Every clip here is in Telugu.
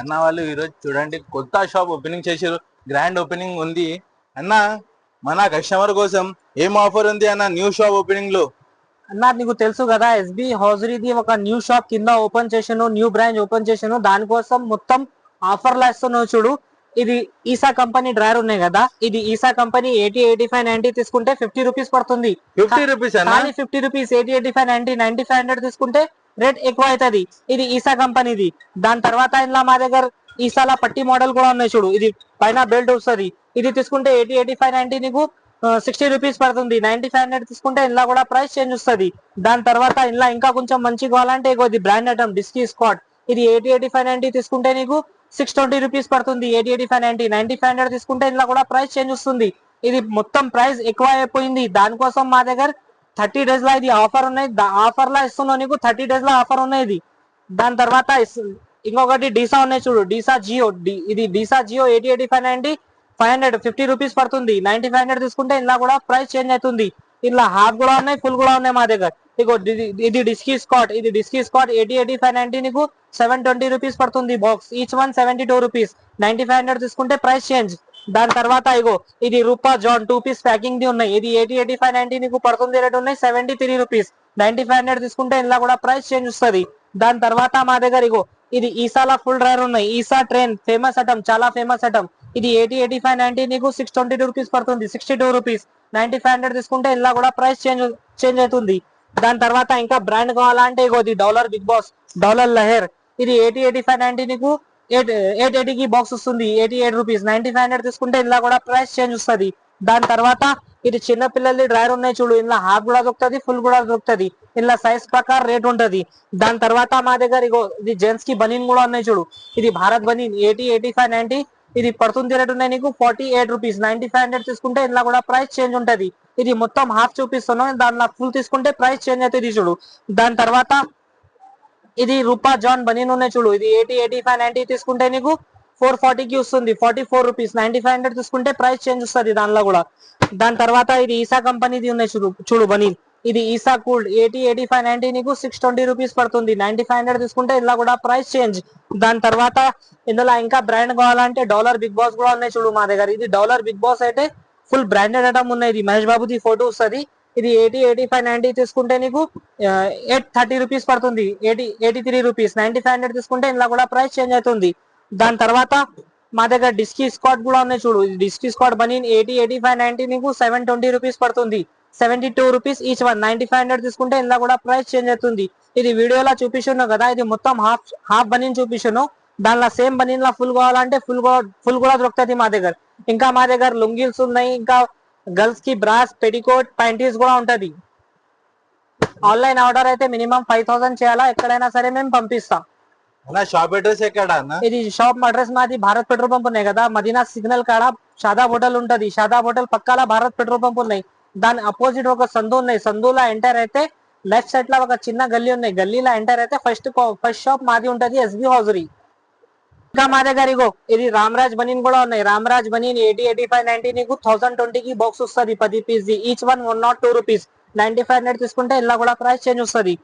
అన్న వాళ్ళు ఈరోజు చూడండి కొత్త షాప్ ఓపెనింగ్ చేశారు. గ్రాండ్ ఓపెనింగ్ ఉంది అన్న. మన కస్టమర్ కోసం ఏం ఆఫర్ ఉంది అన్న న్యూ షాప్ ఓపెనింగ్ లో? అన్నా నీకు తెలుసు కదా, ఎస్బి హౌజరీది ఒక న్యూ షాప్ కింద ఓపెన్ చేసాను, న్యూ బ్రాంచ్ ఓపెన్ చేసాను. దానికోసం మొత్తం ఆఫర్లు ఇస్తున్నావు చూడు. ఇది ఈసా కంపెనీ డ్రైవర్ ఉన్నాయి కదా, ఇది ఈసా కంపెనీ 80, 85, 90 తీసుకుంటే 50 రూపీస్ పడుతుంది. 50 రూపీస్ అన్న? 50 రూపీస్. 80, 85, 90, 9500 తీసుకుంటే రేట్ ఎక్కువ అవుతుంది. ఇది ఈసా కంపెనీది. దాని తర్వాత ఇలా మా దగ్గర ఈసాల పట్టి మోడల్ కూడా ఉన్నాయి చూడు. ఇది పైన బెల్ట్ వస్తుంది. ఇది తీసుకుంటే 80, 85, 90 నీకు 60 రూపీస్ పడుతుంది. 9500 తీసుకుంటే ఇలా కూడా ప్రైస్ చేంజ్ వస్తుంది. దాని తర్వాత ఇలా ఇంకా కొంచెం మంచిగా కావాలంటే ఇది బ్రాండ్ ఐటమ్ డిస్కీ స్కాట్. ఇది 80, 85, 90 తీసుకుంటే నీకు 620 రూపీస్ పడుతుంది. 80, 85, 90, 9500 తీసుకుంటే ఇలా కూడా ప్రైస్ చేంజ్ వస్తుంది. ఇది మొత్తం ప్రైస్ ఎక్కువ అయిపోయింది. దానికోసం మా దగ్గర 30 days లో ఇది ఆఫర్ ఉన్నాయి. ఆఫర్ లో ఇస్తున్నావు నీకు. 30 days లో ఆఫర్ ఉన్నాయి. దాని తర్వాత ఇంకొకటి డీసా ఉన్నాయి చూడు. డీసా జియో. ఇది డీసా జియో 80, 85, 90, 550 రూపీస్ పడుతుంది. 9500 తీసుకుంటే ఇలా కూడా ప్రైస్ చేంజ్ అవుతుంది. ఇలా హాఫ్ కూడా ఉన్నాయి, ఫుల్ కూడా ఉన్నాయి మా దగ్గర. ఇది డిస్కీ స్కాట్. ఇది డిస్కీ స్కాట్ 80, 85, 90 నీకు 720 రూపీస్ పడుతుంది బాక్స్. Each one 72 rupees. 9500 తీసుకుంటే ప్రైస్ చేంజ్. దాని తర్వాత ఇది రూపా జాన్ 2 పీస్ ప్యాకింగ్ ది ఉన్నాయి. ఇది 80, 85, 90 నీకు పడుతుంది. రేట్ ఉన్నాయి 73 రూపీస్. 9500 తీసుకుంటే ఇలా కూడా ప్రైస్ చేంజ్ వస్తుంది. దాని తర్వాత మా దగ్గర ఇది ఈసాల ఫుల్ డ్రైవర్ ఉన్నాయి. ఈసా ట్రైన్ ఫేమస్ ఐటమ్, చాలా ఫేమస్ ఐటమ్. ఇది 80, 85, 90 నీకు 622 రూపీస్ పడుతుంది. 62 రూపీస్. 9500 తీసుకుంటే ఇలా కూడా ప్రైస్ చేంజ్ అవుతుంది. దాని తర్వాత ఇంకా బ్రాండ్ కావాలంటే ఇది Dollar Big Boss, Dollar Lehar. ఇది 80, 85, 90 నీకు 880 కి బాక్స్ వస్తుంది. 88 రూపీస్. 9500 తీసుకుంటే ఇలా కూడా ప్రైస్ చేంజ్ వస్తుంది. దాని తర్వాత ఇది చిన్న పిల్లలది డ్రైవర్ ఉన్నాయి చూడు. ఇలా హాఫ్ కూడా దొరుకుతుంది, ఫుల్ కూడా దొరుకుతుంది. ఇలా సైజ్ ప్రకారం రేట్ ఉంటది. దాని తర్వాత మా దగ్గర ఇది జెంట్స్ కి బనీన్ కూడా ఉన్నాయి చూడు. ఇది భారత్ బనీన్ 80, 85, 90 ఇది పడుతుంది. రేట్ ఉన్నాయి నీకు 48 రూపీస్. 9500 తీసుకుంటే ఇలా కూడా ప్రైస్ చేంజ్ ఉంటది. ఇది మొత్తం హాఫ్ చూపిస్తున్నాం, దానిలో ఫుల్ తీసుకుంటే ప్రైస్ చేంజ్ అవుతుంది చూడు. దాని తర్వాత ఇది రూపా జాన్ బనీన్ ఉన్నాయి చూడు. ఇది 80, 85, 90 తీసుకుంటే నీకు 440 కి వస్తుంది. 44 రూపీస్. 9500 తీసుకుంటే ప్రైస్ చేంజ్ వస్తుంది దానిలో కూడా. దాని తర్వాత ఇది ఈసా కంపెనీది ఉన్నాయి చూడు బనీన్. ఇది ఈసా కూల్డ్ 80, 85, 90 నీకు 620 రూపీస్ పడుతుంది. 9500 తీసుకుంటే ఇలా కూడా ప్రైస్ చేంజ్. దాని తర్వాత ఇందులో ఇంకా బ్రాండ్ కావాలంటే డాలర్ బిగ్ బాస్ కూడా ఉన్నాయి చూడు మా దగ్గర. ఇది డాలర్ బిగ్ బాస్ అయితే ఫుల్ బ్రాండెడ్ ఐటమ్ ఉన్నాయి. ఇది మహేష్ బాబుది ఫోటో వస్తుంది. ఇది 80, 85, 90 తీసుకుంటే నీకు 830 రూపీస్ పడుతుంది. 83 రూపీస్. 9500 తీసుకుంటే ఇలా కూడా ప్రైస్ చేంజ్ అవుతుంది. దాని తర్వాత మా దగ్గర డిస్కీ స్కాట్ కూడా ఉన్నాయి చూడు. డిస్కీ స్కాట్ బనీన్ 80, 85, 90 నీకు 720 రూపీస్ పడుతుంది. 72 రూపీస్ ఈచ్ వన్. 9500 తీసుకుంటే ఇలా కూడా ప్రైస్ చేంజ్ అవుతుంది. ఇది వీడియోలో చూపిస్తున్నావు కదా, ఇది మొత్తం హాఫ్ బనీన్ చూపిస్తున్నావు. దానిలో సేమ్ బనీన్ లా ఫుల్ కావాలంటే ఫుల్ కూడా దొరుకుతుంది మా దగ్గర. ఇంకా మా దగ్గర లుంగీల్స్ ఉన్నాయి. ఇంకా గర్ల్స్ కి బ్రాస్, పెటికోట్, ప్యాంటీస్ కూడా ఉంటది. ఆన్లైన్ ఆర్డర్ అయితే మినిమం 5000 చేయాలా, ఎక్కడైనా సరే మేము పంపిస్తాం. షాప్ అడ్రస్ ఎక్కడ అన్న? ఇది షాప్ అడ్రస్ మాది భారత్ పెట్రోల్ పంప్ ఉన్నాయి కదా, మదీనా సిగ్నల్ కాడ షాదాబ్ హోటల్ ఉంటది. షాదాబ్ హోటల్ పక్కల భారత్ పెట్రోల్ పంప్ ఉన్నాయి. దాని అపోజిట్ ఒక సందు ఉన్నాయి. సందులో ఎంటర్ అయితే లెఫ్ట్ సైడ్ లో ఒక చిన్న గల్లీ ఉన్నాయి. గల్లీలో ఎంటర్ అయితే ఫస్ట్ షాప్ మాది ఉంటది, ఎస్బి హౌజరీ. ఇంకా మా దగ్గర ఇది రామరాజ్ బనీన్ కూడా ఉన్నాయి. రామరాజ్ బనీన్ 80, 85, 90 నీకు 1020 కి బాక్స్ వస్తుంది. 10 పీస్. Each one 102 rupees. 9500 తీసుకుంటే ఇలా కూడా ప్రైస్ చేంజ్ వస్తుంది.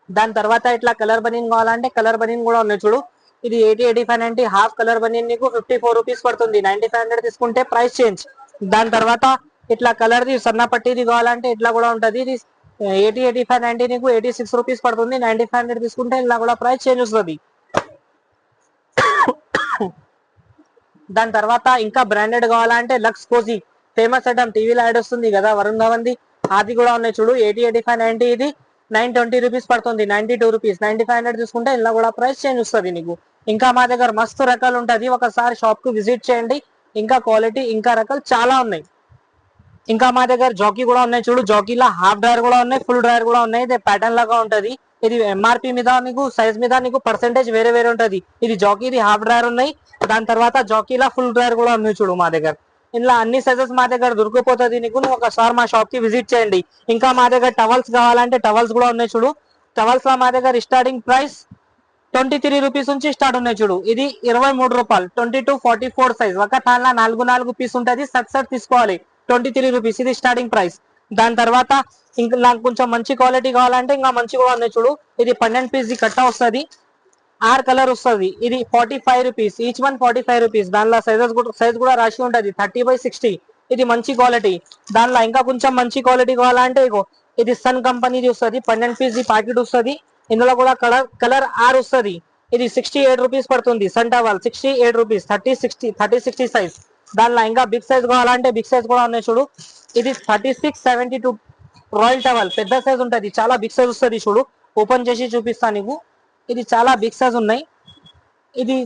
దాని తర్వాత ఇట్లా కలర్ బనీన్ కావాలంటే కలర్ బనీన్ కూడా ఉన్నాయి చూడు. ఇది 80, 85, 90 హాఫ్ కలర్ బనీన్ నీకు 54 రూపీస్ పడుతుంది. 9500 తీసుకుంటే ప్రైస్ చేంజ్. దాని తర్వాత ఇట్లా కలర్ ది సన్న పట్టిది కావాలంటే ఇట్లా కూడా ఉంటది. ఇది 80, 85, 90 నీకు 86 రూపీస్ పడుతుంది. 9500 తీసుకుంటే ఇలా కూడా ప్రైస్ చేంజ్ వస్తుంది. దాని తర్వాత ఇంకా బ్రాండెడ్ కావాలంటే లక్స్ కోజీ ఫేమస్ ఐటమ్, టీవీలో యాడ్ వస్తుంది కదా వరుణ్ ధవన్ ది, అది కూడా ఉన్నాయి చూడు. 80, 85, 90 ఇది 920 రూపీస్ పడుతుంది. 92 రూపీస్. 9500 తీసుకుంటే ఇలా కూడా ప్రైస్ చేంజ్ వస్తుంది నీకు. ఇంకా మా దగ్గర మస్తు రకాలు ఉంటది. ఒకసారి షాప్ కు విజిట్ చేయండి. ఇంకా క్వాలిటీ ఇంకా రకాలు చాలా ఉన్నాయి. ఇంకా మా దగ్గర జాకీ కూడా ఉన్నాయి చూడు. జాకీలో హాఫ్ డ్రైవర్ కూడా ఉన్నాయి, ఫుల్ డ్రైవర్ కూడా ఉన్నాయి. ఇది ప్యాటర్న్ లాగా ఉంటది. ఇది ఎంఆర్పి మీద నీకు సైజ్ మీద నీకు పర్సెంటేజ్ వేరే వేరే ఉంటది. ఇది జాకీది హాఫ్ డ్రైవర్ ఉన్నాయి. దాని తర్వాత జాకీలా ఫుల్ డ్రైవర్ కూడా ఉన్నాయి చూడు మా దగ్గర. ఇలా అన్ని సైజెస్ మా దగ్గర దొరికిపోతుంది నీకు. నువ్వు ఒకసారి మా షాప్ కి విజిట్ చేయండి. ఇంకా మా దగ్గర టవల్స్ కావాలంటే టవల్స్ కూడా ఉన్నాయి చూడు. టవల్స్ లో మా దగ్గర స్టార్టింగ్ ప్రైస్ 23 రూపీస్ నుంచి స్టార్ట్ ఉన్నాయి చూడు. ఇది 23 రూపాయలు. 22, 44 సైజ్. ఒక తాళ్ళ 4 పీస్ ఉంటది. సట్ తీసుకోవాలి. 23 రూపీస్. ఇది స్టార్టింగ్ ప్రైస్. దాని తర్వాత ఇంకా నాకు కొంచెం మంచి క్వాలిటీ కావాలంటే ఇంకా మంచి కూడా ఉన్నాయి చూడు. ఇది 12 పీస్ కట్ట వస్తుంది. ఆర్ కలర్ వస్తుంది. ఇది 45 రూపీస్, ఈచ్ వన్ 45 రూపీస్. దానిలో సైజ్ కూడా రాసి ఉంటది 30/60. ఇది మంచి క్వాలిటీ. దానిలో ఇంకా కొంచెం మంచి క్వాలిటీ కావాలంటే ఇగో ఇది సన్ కంపెనీది వస్తుంది, 12 పీస్ ప్యాకెట్ వస్తుంది. ఇందులో కూడా కలర్ ఆర్ వస్తుంది. ఇది 68 రూపీస్ పడుతుంది. Sun towel 68 rupees, 30/60 size. దానిలో ఇంకా బిగ్ సైజ్ కావాలంటే బిగ్ సైజ్ కూడా ఉన్నాయి చూడు. ఇది 36/72 రాయల్ టవల్, పెద్ద సైజ్ ఉంటది, చాలా బిగ్ సైజ్ వస్తుంది చూడు. ఓపెన్ చేసి చూపిస్తాను నీకు. ఇది చాలా బిగ్ సైజ్ ఉన్నాయి. ఇది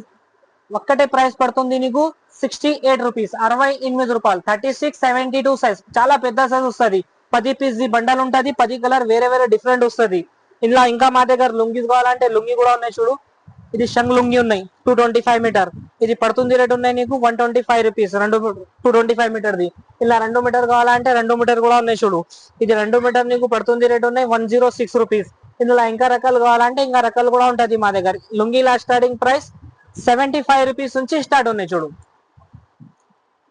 ఒక్కటే ప్రైస్ పడుతుంది నీకు 68 రూపీస్, 68 రూపాయలు. 36/72 సైజ్, చాలా పెద్ద సైజ్ వస్తుంది. 10 పీస్ బండల్ ఉంటది, 10 కలర్ వేరే వేరే డిఫరెంట్ వస్తుంది. ఇలా ఇంకా మా దగ్గర లుంగీస్ కావాలంటే లుంగి కూడా ఉన్నాయి చూడు. ఇది షంగ్ లుంగి ఉన్నాయి 225 మీటర్. ఇది పడుతుంది రేట్ ఉన్నాయి నీకు 125 రూపీస్, 225 మీటర్ది. ఇలా 2 మీటర్ కావాలంటే 2 మీటర్ కూడా ఉన్నాయి చూడు. ఇది 2 మీటర్ నీకు పడుతుంది రేట్ ఉన్నాయి 106 రూపీస్. ఇందులో ఇంకా రకాలు కావాలంటే ఇంకా రకాలు కూడా ఉంటది మా దగ్గర. లుంగీలా స్టార్టింగ్ ప్రైస్ 75 రూపీస్ నుంచి స్టార్ట్ ఉన్నాయి చూడు.